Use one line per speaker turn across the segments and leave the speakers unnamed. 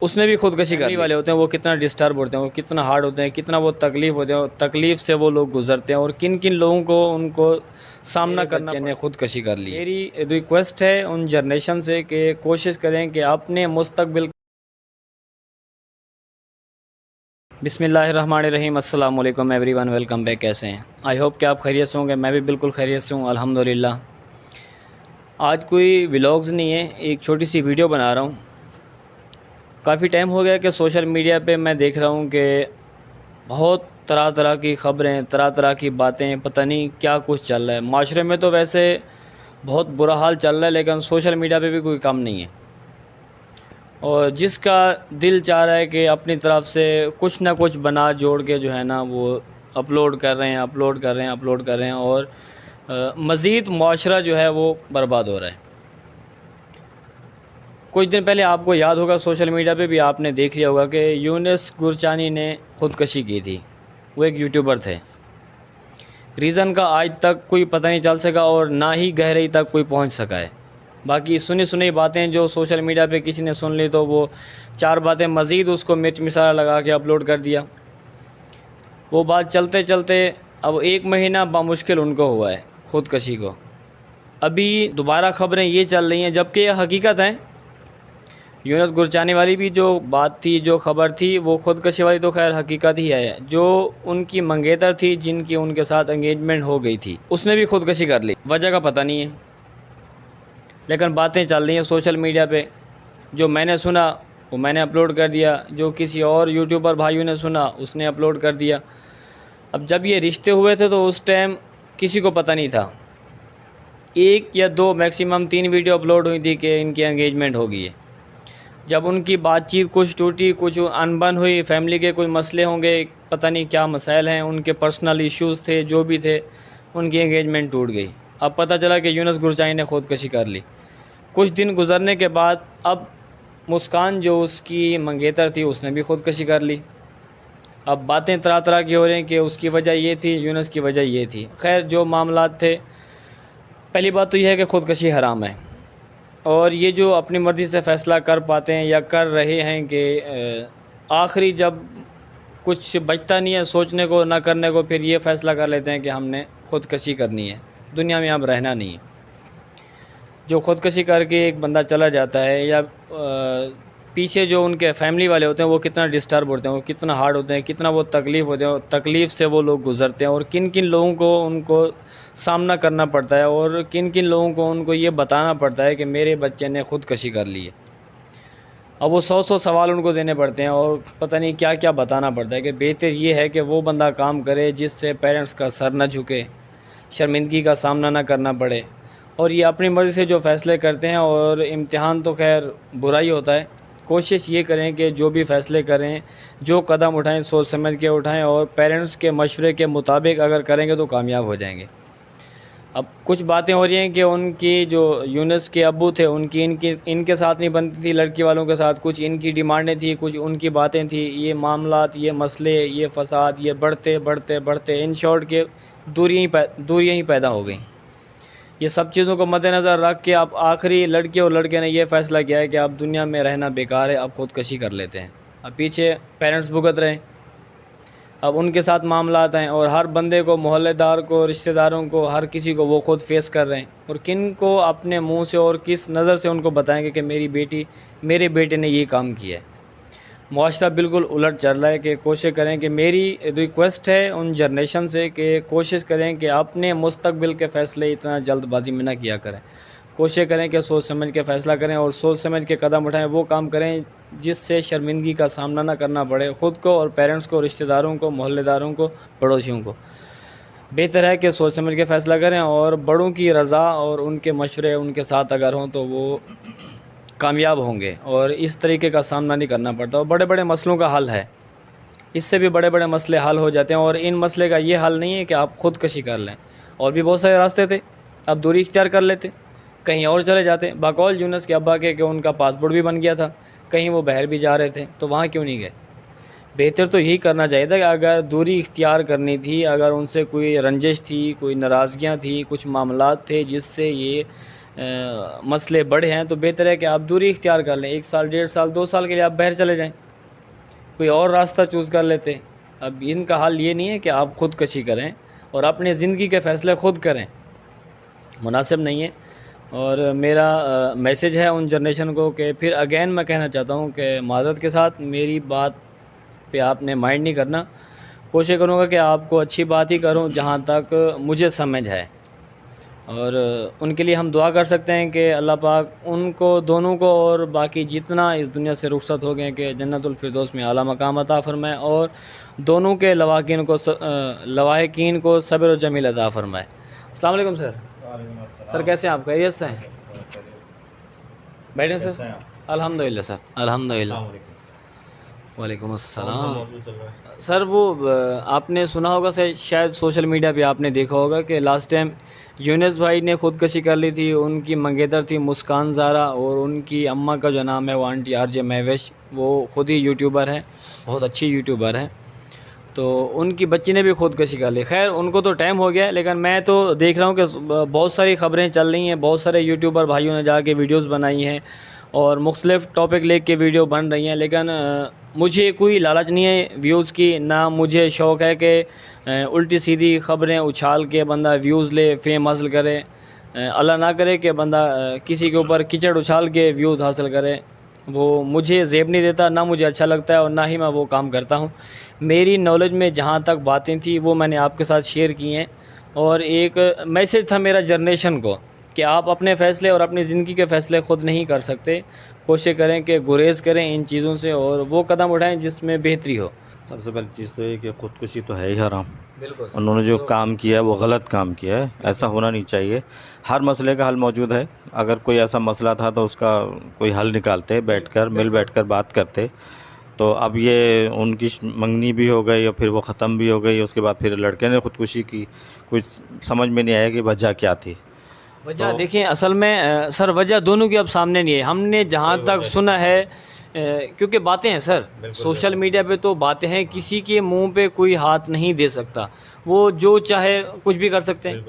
اس نے بھی خودکشی کرنے والے ہوتے ہیں، وہ کتنا ڈسٹرب ہوتے ہیں، وہ کتنا ہارڈ ہوتے ہیں، کتنا وہ تکلیف ہوتے ہیں، تکلیف سے وہ لوگ گزرتے ہیں، اور کن کن لوگوں کو ان کو سامنا کرنا نے خودکشی کر لی۔ میری ریکویسٹ ہے ان جنریشن سے کہ کوشش کریں کہ اپنے مستقبل۔ بسم اللہ الرحمن الرحیم، السلام علیکم ایوری ون، ویلکم بیک۔ کیسے ہیں؟ آئی ہوپ کہ آپ خیریت سے ہوں گے، میں بھی بالکل خیریت سے ہوں الحمدللہ۔ آج کوئی ولاگز نہیں ہے، ایک چھوٹی سی ویڈیو بنا رہا ہوں۔ کافی ٹائم ہو گیا کہ سوشل میڈیا پہ میں دیکھ رہا ہوں کہ بہت طرح طرح کی خبریں، طرح طرح کی باتیں، پتہ نہیں کیا کچھ چل رہا ہے معاشرے میں۔ تو ویسے بہت برا حال چل رہا ہے، لیکن سوشل میڈیا پہ بھی کوئی کم نہیں ہے، اور جس کا دل چاہ رہا ہے کہ اپنی طرف سے کچھ نہ کچھ بنا جوڑ کے جو ہے نا وہ اپلوڈ کر رہے ہیں، اور مزید معاشرہ جو ہے وہ برباد ہو رہا ہے۔ کچھ دن پہلے آپ کو یاد ہوگا سوشل میڈیا پہ بھی آپ نے دیکھ لیا ہوگا کہ یونس گرچانی نے خودکشی کی تھی۔ وہ ایک یوٹیوبر تھے۔ ریزن کا آج تک کوئی پتہ نہیں چل سکا، اور نہ ہی گہرائی تک کوئی پہنچ سکا ہے۔ باقی سنی باتیں جو سوشل میڈیا پہ کسی نے سن لی تو وہ چار باتیں مزید اس کو مرچ مسالہ لگا کے اپلوڈ کر دیا۔ وہ بات چلتے چلتے اب 1 مہینہ بامشکل ان کو ہوا ہے خودکشی کو۔ ابھی دوبارہ خبریں یہ چل رہی ہیں، جبکہ یہ حقیقت ہیں۔ یونس گرچانی والی بھی جو بات تھی، جو خبر تھی، وہ خودکشی والی تو خیر حقیقت ہی ہے۔ جو ان کی منگیتر تھی، جن کی ان کے ساتھ انگیجمنٹ ہو گئی تھی، اس نے بھی خودکشی کر لی۔ وجہ کا پتہ نہیں ہے، لیکن باتیں چل رہی ہیں سوشل میڈیا پہ۔ جو میں نے سنا وہ میں نے اپلوڈ کر دیا، جو کسی اور یوٹیوبر بھائیوں نے سنا اس نے اپلوڈ کر دیا۔ اب جب یہ رشتے ہوئے تھے تو اس ٹائم کسی کو پتہ نہیں تھا۔ 1 یا 2 میکسیمم 3 ویڈیو اپلوڈ ہوئی تھی کہ ان کی انگیجمنٹ ہو گئی ہے۔ جب ان کی بات چیت کچھ ٹوٹی، کچھ انبن ہوئی، فیملی کے کوئی مسئلے ہوں گے، پتہ نہیں کیا مسائل ہیں، ان کے پرسنل ایشوز تھے، جو بھی تھے، ان کی انگیجمنٹ ٹوٹ گئی۔ اب پتہ چلا کہ یونس گرچانی نے خودکشی کر لی۔ کچھ دن گزرنے کے بعد اب مسکان جو اس کی منگیتر تھی، اس نے بھی خودکشی کر لی۔ اب باتیں طرح طرح کی ہو رہی ہیں کہ اس کی وجہ یہ تھی، یونس کی وجہ یہ تھی۔ خیر جو معاملات تھے، پہلی بات تو یہ ہے کہ خودکشی حرام ہے، اور یہ جو اپنی مرضی سے فیصلہ کر پاتے ہیں یا کر رہے ہیں کہ آخری جب کچھ بچتا نہیں ہے سوچنے کو، نہ کرنے کو، پھر یہ فیصلہ کر لیتے ہیں کہ ہم نے خودکشی کرنی ہے، دنیا میں اب رہنا نہیں ہے۔ جو خودکشی کر کے ایک بندہ چلا جاتا ہے، یا پیچھے جو ان کے فیملی والے ہوتے ہیں وہ کتنا ڈسٹرب ہوتے ہیں، وہ کتنا ہارڈ ہوتے ہیں، کتنا وہ تکلیف ہوتے ہیں، اور تکلیف سے وہ لوگ گزرتے ہیں، اور کن کن لوگوں کو ان کو سامنا کرنا پڑتا ہے، اور کن کن لوگوں کو ان کو یہ بتانا پڑتا ہے کہ میرے بچے نے خودکشی کر لی ہے۔ اب وہ 100 سوال ان کو دینے پڑتے ہیں، اور پتہ نہیں کیا کیا بتانا پڑتا ہے کہ بہتر یہ ہے کہ وہ بندہ کام کرے جس سے پیرنٹس کا سر نہ جھکے، شرمندگی کا سامنا نہ کرنا پڑے۔ اور یہ اپنی مرضی سے جو فیصلے کرتے ہیں، اور امتحان تو خیر برا ہی ہوتا ہے۔ کوشش یہ کریں کہ جو بھی فیصلے کریں، جو قدم اٹھائیں، سوچ سمجھ کے اٹھائیں، اور پیرنٹس کے مشورے کے مطابق اگر کریں گے تو کامیاب ہو جائیں گے۔ اب کچھ باتیں ہو رہی ہیں کہ ان کی جو یونس کے ابو تھے، ان کے ساتھ نہیں بنتی تھی لڑکی والوں کے ساتھ، کچھ ان کی ڈیمانڈیں تھیں، کچھ ان کی باتیں تھیں۔ یہ معاملات، یہ مسئلے، یہ فساد، یہ بڑھتے ان شارٹ کے دوریاں ہی پیدا ہو گئیں۔ یہ سب چیزوں کو مد نظر رکھ کے اب آخری لڑکی اور لڑکے نے یہ فیصلہ کیا ہے کہ اب دنیا میں رہنا بیکار ہے، اب خودکشی کر لیتے ہیں۔ اب پیچھے پیرنٹس بھگت رہے ہیں، اب ان کے ساتھ معاملات ہیں، اور ہر بندے کو، محلے دار کو، رشتہ داروں کو، ہر کسی کو وہ خود فیس کر رہے ہیں۔ اور کن کو اپنے منہ سے اور کس نظر سے ان کو بتائیں گے کہ میرے بیٹے نے یہ کام کیا ہے۔ معاشرہ بالکل الٹ چل رہا ہے۔ کہ کوشش کریں کہ میری ریکویسٹ ہے ان جنریشن سے کہ کوشش کریں کہ اپنے مستقبل کے فیصلے اتنا جلد بازی میں نہ کیا کریں۔ کوشش کریں کہ سوچ سمجھ کے فیصلہ کریں، اور سوچ سمجھ کے قدم اٹھائیں، وہ کام کریں جس سے شرمندگی کا سامنا نہ کرنا پڑے خود کو، اور پیرنٹس کو، رشتہ داروں کو، محلے داروں کو، پڑوسیوں کو۔ بہتر ہے کہ سوچ سمجھ کے فیصلہ کریں، اور بڑوں کی رضا اور ان کے مشورے ان کے ساتھ اگر ہوں تو وہ کامیاب ہوں گے، اور اس طریقے کا سامنا نہیں کرنا پڑتا۔ اور بڑے بڑے مسئلوں کا حل ہے، اس سے بھی بڑے بڑے مسئلے حل ہو جاتے ہیں۔ اور ان مسئلے کا یہ حل نہیں ہے کہ آپ خودکشی کر لیں، اور بھی بہت سارے راستے تھے۔ آپ دوری اختیار کر لیتے، کہیں اور چلے جاتے۔ بقول یونس کے ابا کے کہ ان کا پاسپورٹ بھی بن گیا تھا، کہیں وہ باہر بھی جا رہے تھے، تو وہاں کیوں نہیں گئے؟ بہتر تو یہی کرنا چاہیے تھا کہ اگر دوری اختیار کرنی تھی، اگر ان سے کوئی رنجش تھی، کوئی ناراضگیاں تھیں، کچھ معاملات تھے جس سے یہ مسئلے بڑے ہیں تو بہتر ہے کہ آپ دوری اختیار کر لیں. 1 سال 1.5 سال 2 سال کے لیے آپ باہر چلے جائیں, کوئی اور راستہ چوز کر لیتے. اب ان کا حال یہ نہیں ہے کہ آپ خودکشی کریں اور اپنے زندگی کے فیصلے خود کریں, مناسب نہیں ہے. اور میرا میسیج ہے ان جنریشن کو کہ پھر اگین میں کہنا چاہتا ہوں کہ معذرت کے ساتھ میری بات پہ آپ نے مائنڈ نہیں کرنا. کوشش کروں گا کہ آپ کو اچھی بات ہی کروں جہاں تک مجھے سمجھ ہے, اور ان کے لیے ہم دعا کر سکتے ہیں کہ اللہ پاک ان کو دونوں کو اور باقی جتنا اس دنیا سے رخصت ہو گئے کہ جنت الفردوس میں اعلیٰ مقام عطا فرمائے, اور دونوں کے لواحقین کو صبر و جمیل عطا فرمائے. السلام علیکم سر. سر کیسے ہیں آپ؟ خیریت سے ہیں؟ بیٹھیں سر. الحمد للہ سر, الحمد للہ. وعلیکم السلام. سر وہ آپ نے سنا ہوگا سر, شاید سوشل میڈیا پہ آپ نے دیکھا ہوگا کہ لاسٹ ٹائم یونس بھائی نے خودکشی کر لی تھی. ان کی منگیتر تھی مسکان زارا, اور ان کی اماں کا جو نام ہے وہ آنٹی آر جے مہوش, وہ خود ہی یوٹیوبر ہے, بہت اچھی یوٹیوبر ہے. تو ان کی بچی نے بھی خودکشی کر لی. خیر ان کو تو ٹائم ہو گیا, لیکن میں تو دیکھ رہا ہوں کہ بہت ساری خبریں چل رہی ہیں, بہت سارے یوٹیوبر بھائیوں نے جا کے ویڈیوز بنائی ہیں اور مختلف ٹاپک لے کے ویڈیو بن رہی ہیں. لیکن مجھے کوئی لالچ نہیں ہے ویوز کی, نہ مجھے شوق ہے کہ الٹی سیدھی خبریں اچھال کے بندہ ویوز لے, فیم حاصل کرے. اللہ نہ کرے کہ بندہ کسی کے اوپر کیچڑ اچھال کے ویوز حاصل کرے. وہ مجھے زیب نہیں دیتا, نہ مجھے اچھا لگتا ہے, اور نہ ہی میں وہ کام کرتا ہوں. میری نالج میں جہاں تک باتیں تھیں وہ میں نے آپ کے ساتھ شیئر کی ہیں. اور ایک میسیج تھا میرا جنریشن کو کہ آپ اپنے فیصلے اور اپنی زندگی کے فیصلے خود نہیں کر سکتے. کوشش کریں کہ گریز کریں ان چیزوں سے اور وہ قدم اٹھائیں جس میں بہتری ہو.
سب سے پہلی چیز تو یہ کہ خودکشی تو ہے ہی حرام.
بالکل.
انہوں نے جو کام کیا ہے وہ غلط کام کیا ہے, ایسا ہونا نہیں چاہیے. ہر مسئلے کا حل موجود ہے. اگر کوئی ایسا مسئلہ تھا تو اس کا کوئی حل نکالتے, بیٹھ کر بات کرتے. تو اب یہ ان کی منگنی بھی ہو گئی اور پھر وہ ختم بھی ہو گئی, اس کے بعد پھر لڑکے نے خودکشی کی. کچھ سمجھ میں نہیں آیا کہ وجہ کیا تھی.
وجہ دیکھیں اصل میں سر وجہ دونوں کی اب سامنے نہیں ہے. ہم نے جہاں تک سنا ہے, کیونکہ باتیں ہیں سر, سوشل میڈیا پہ تو باتیں ہیں, کسی کے منہ پہ کوئی ہاتھ نہیں دے سکتا, وہ جو چاہے کچھ بھی کر سکتے ہیں.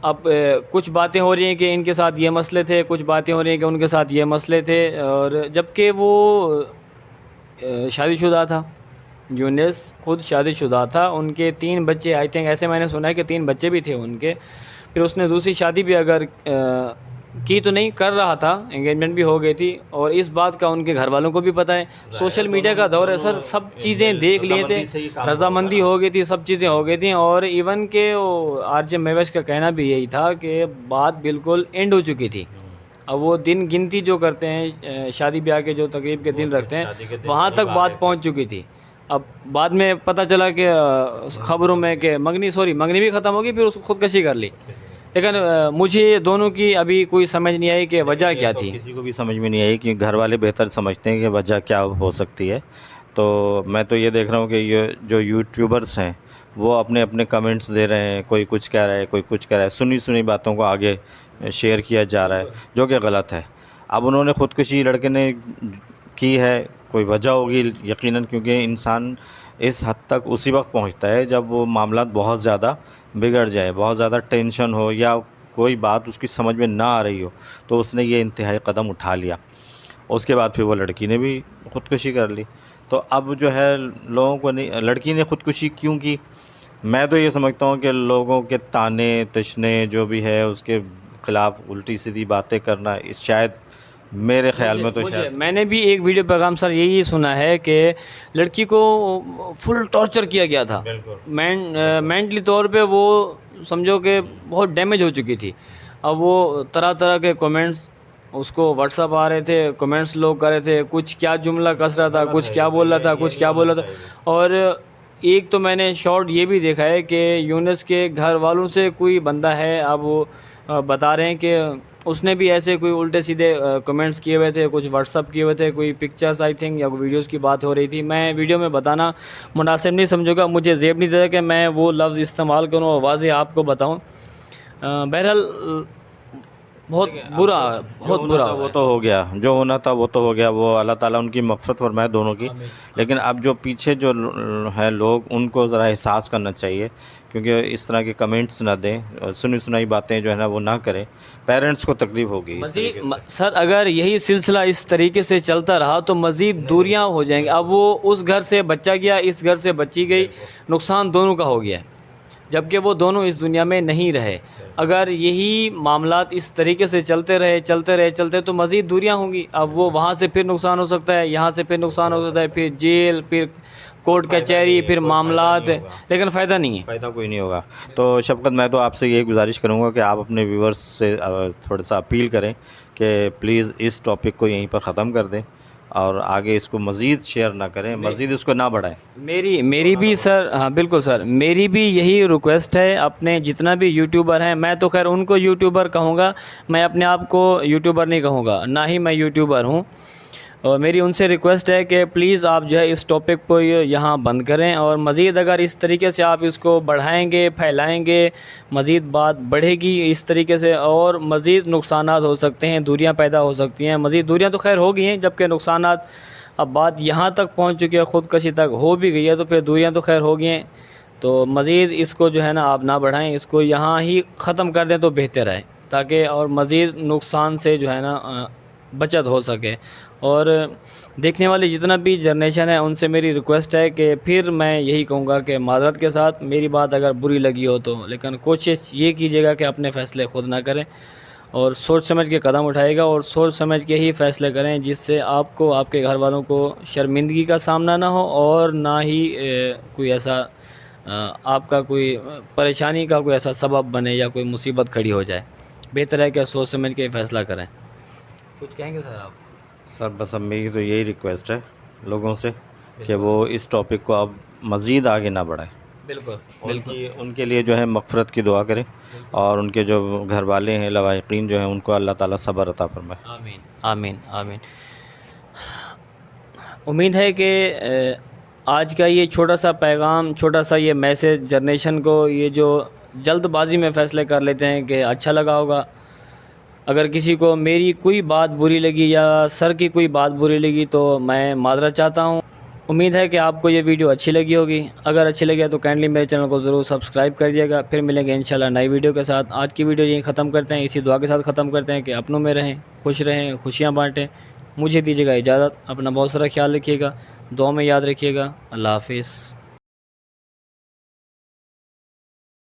اب کچھ باتیں ہو رہی ہیں کہ ان کے ساتھ یہ مسئلے تھے, کچھ باتیں ہو رہی ہیں کہ ان کے ساتھ یہ مسئلے تھے, اور جبکہ وہ شادی شدہ تھا. یونس خود شادی شدہ تھا, ان کے 3 بچے آئی تھنک, ایسے میں نے سنا ہے کہ 3 بچے بھی تھے ان کے. پھر اس نے دوسری شادی بھی اگر کی تو نہیں, کر رہا تھا, انگیجمنٹ بھی ہو گئی تھی, اور اس بات کا ان کے گھر والوں کو بھی پتہ ہے. سوشل میڈیا کا دور ہے سر, سب چیزیں دیکھ لیے تھے, رضامندی ہو گئی تھی, سب چیزیں ہو گئی تھیں. اور ایون کہ وہ آر جے مہوش کا کہنا بھی یہی تھا کہ بات بالکل اینڈ ہو چکی تھی. اب وہ دن گنتی جو کرتے ہیں, شادی بیاہ کے جو تقریب کے دن رکھتے ہیں, وہاں تک بات پہنچ چکی تھی. اب بعد میں پتہ چلا کہ خبروں میں کہ منگنی بھی ختم ہوگی, پھر اس کو خودکشی کر لی. لیکن مجھے دونوں کی ابھی کوئی سمجھ نہیں آئی کہ وجہ کیا تھی.
کسی کو بھی سمجھ میں نہیں آئی کہ گھر والے بہتر سمجھتے ہیں کہ وجہ کیا ہو سکتی ہے. تو میں تو یہ دیکھ رہا ہوں کہ یہ جو یوٹیوبرس ہیں وہ اپنے کمنٹس دے رہے ہیں, کوئی کچھ کہہ رہا ہے, کوئی کچھ کہہ رہا ہے, سنی باتوں کو آگے شیئر کیا جا رہا ہے, جو کہ غلط ہے. اب انہوں نے خودکشی لڑکے نے کی ہے, کوئی وجہ ہوگی یقیناً, کیونکہ انسان اس حد تک اسی وقت پہنچتا ہے جب وہ معاملات بہت زیادہ بگڑ جائے, بہت زیادہ ٹینشن ہو, یا کوئی بات اس کی سمجھ میں نہ آ رہی ہو, تو اس نے یہ انتہائی قدم اٹھا لیا. اس کے بعد پھر وہ لڑکی نے بھی خودکشی کر لی. تو اب جو ہے لوگوں کو نہیں, لڑکی نے خودکشی کیوں کی, میں تو یہ سمجھتا ہوں کہ لوگوں کے تانے تشنے جو بھی ہے اس کے خلاف الٹی سیدھی باتیں کرنا, اس شاید میرے خیال میں تو شاید
میں نے بھی ایک ویڈیو پیغام سر یہی سنا ہے کہ لڑکی کو فل ٹارچر کیا گیا تھا. مینٹلی طور پہ وہ سمجھو کہ بہت ڈیمیج ہو چکی تھی. اب وہ طرح کے کومنٹس اس کو واٹس ایپ آ رہے تھے, کومنٹس لوگ کر رہے تھے, کچھ کیا جملہ کس رہا تھا, کچھ کیا بول رہا تھا. اور ایک تو میں نے شارٹ یہ بھی دیکھا ہے کہ یونس کے گھر والوں سے کوئی بندہ ہے, اب وہ بتا رہے ہیں کہ اس نے بھی ایسے کوئی الٹے سیدھے کمنٹس کیے ہوئے تھے, کچھ واٹس ایپ کیے ہوئے تھے, کوئی پکچرز آئی تھنک یا ویڈیوز کی بات ہو رہی تھی. میں ویڈیو میں بتانا مناسب نہیں سمجھوں گا, مجھے زیب نہیں دیتا کہ میں وہ لفظ استعمال کروں اور واضح آپ کو بتاؤں. بہرحال بہت برا بہت برا
وہ تو ہو گیا، جو ہونا تھا وہ تو ہو گیا، وہ اللہ تعالیٰ ان کی مغفرت فرمائے دونوں کی. لیکن اب جو پیچھے جو ہیں لوگ، ان کو ذرا احساس کرنا چاہیے، کیونکہ اس طرح کے کمنٹس نہ دیں، سنی سنائی باتیں جو ہے نا وہ نہ کریں. پیرنٹس کو تکلیف ہوگی اس طریقے سے.
سر اگر یہی سلسلہ اس طریقے سے چلتا رہا تو مزید دوریاں ہو جائیں گی. اب وہ اس گھر سے بچہ گیا، اس گھر سے بچی گئی، نقصان دونوں کا ہو گیا ہے، جبکہ وہ دونوں اس دنیا میں نہیں رہے. اگر یہی معاملات اس طریقے سے چلتے تو مزید دوریاں ہوں گی. اب وہ وہاں سے پھر نقصان ہو سکتا ہے، یہاں سے پھر نقصان ہو سکتا ہے، پھر جیل، پھر کورٹ کچہری، پھر معاملات، لیکن فائدہ نہیں ہے.
فائدہ کوئی نہیں ہوگا. تو شفقت، میں تو آپ سے یہی گزارش کروں گا کہ آپ اپنے ویورز سے تھوڑا سا اپیل کریں کہ پلیز اس ٹاپک کو یہیں پر ختم کر دیں اور آگے اس کو مزید شیئر نہ کریں، مزید اس کو نہ بڑھائیں.
میری بھی سر، ہاں بالکل سر، میری بھی یہی ریکویسٹ ہے. اپنے جتنا بھی یوٹیوبر ہیں، میں تو خیر ان کو یوٹیوبر کہوں گا، میں اپنے آپ کو یوٹیوبر نہیں کہوں گا، نہ ہی میں یوٹیوبر ہوں. اور میری ان سے ریکویسٹ ہے کہ پلیز آپ جو ہے اس ٹاپک کو یہاں بند کریں، اور مزید اگر اس طریقے سے آپ اس کو بڑھائیں گے، پھیلائیں گے، مزید بات بڑھے گی اس طریقے سے، اور مزید نقصانات ہو سکتے ہیں، دوریاں پیدا ہو سکتی ہیں. مزید دوریاں تو خیر ہو گئی ہیں، جبکہ نقصانات اب بات یہاں تک پہنچ چکی ہے، خودکشی تک ہو بھی گئی ہے، تو پھر دوریاں تو خیر ہو گئی ہیں. تو مزید اس کو جو ہے نا آپ نہ بڑھائیں، اس کو یہاں ہی ختم کر دیں تو بہتر ہے، تاکہ اور مزید نقصان سے جو ہے نا بچت ہو سکے. اور دیکھنے والی جتنا بھی جنریشن ہے ان سے میری ریکویسٹ ہے کہ پھر میں یہی کہوں گا کہ معذرت کے ساتھ میری بات اگر بری لگی ہو تو، لیکن کوشش یہ کیجیے گا کہ اپنے فیصلے خود نہ کریں، اور سوچ سمجھ کے قدم اٹھائے گا، اور سوچ سمجھ کے ہی فیصلے کریں، جس سے آپ کو، آپ کے گھر والوں کو شرمندگی کا سامنا نہ ہو، اور نہ ہی کوئی ایسا آپ کا کوئی پریشانی کا کوئی ایسا سبب بنے یا کوئی مصیبت کھڑی ہو جائے. بہتر ہے کہ سوچ سمجھ کے فیصلہ کریں. کچھ کہیں گے سر آپ؟
سر بس اب میری تو یہی ریکویسٹ ہے لوگوں سے کہ وہ اس ٹاپک کو اب مزید آگے نہ بڑھائیں.
بالکل
ان کے لیے جو ہے مغفرت کی دعا کریں، اور ان کے جو گھر والے ہیں لواحقین جو ہیں ان کو اللہ تعالیٰ صبر عطا فرمائے.
آمین آمین آمین. امید ہے کہ آج کا یہ چھوٹا سا پیغام، چھوٹا سا یہ میسج جنریشن کو، یہ جو جلد بازی میں فیصلے کر لیتے ہیں، کہ اچھا لگا ہوگا. اگر کسی کو میری کوئی بات بری لگی یا سر کی کوئی بات بری لگی تو میں معذرت چاہتا ہوں. امید ہے کہ آپ کو یہ ویڈیو اچھی لگی ہوگی. اگر اچھی لگی تو کائنڈلی میرے چینل کو ضرور سبسکرائب کر دیے گا. پھر ملیں گے انشاءاللہ نئی ویڈیو کے ساتھ. آج کی ویڈیو یہیں ختم کرتے ہیں، اسی دعا کے ساتھ ختم کرتے ہیں کہ اپنوں میں رہیں، خوش رہیں، خوشیاں بانٹیں. مجھے دیجیے گا اجازت. اپنا بہت سارا خیال رکھیے گا، دعا میں یاد رکھیے گا. اللہ حافظ.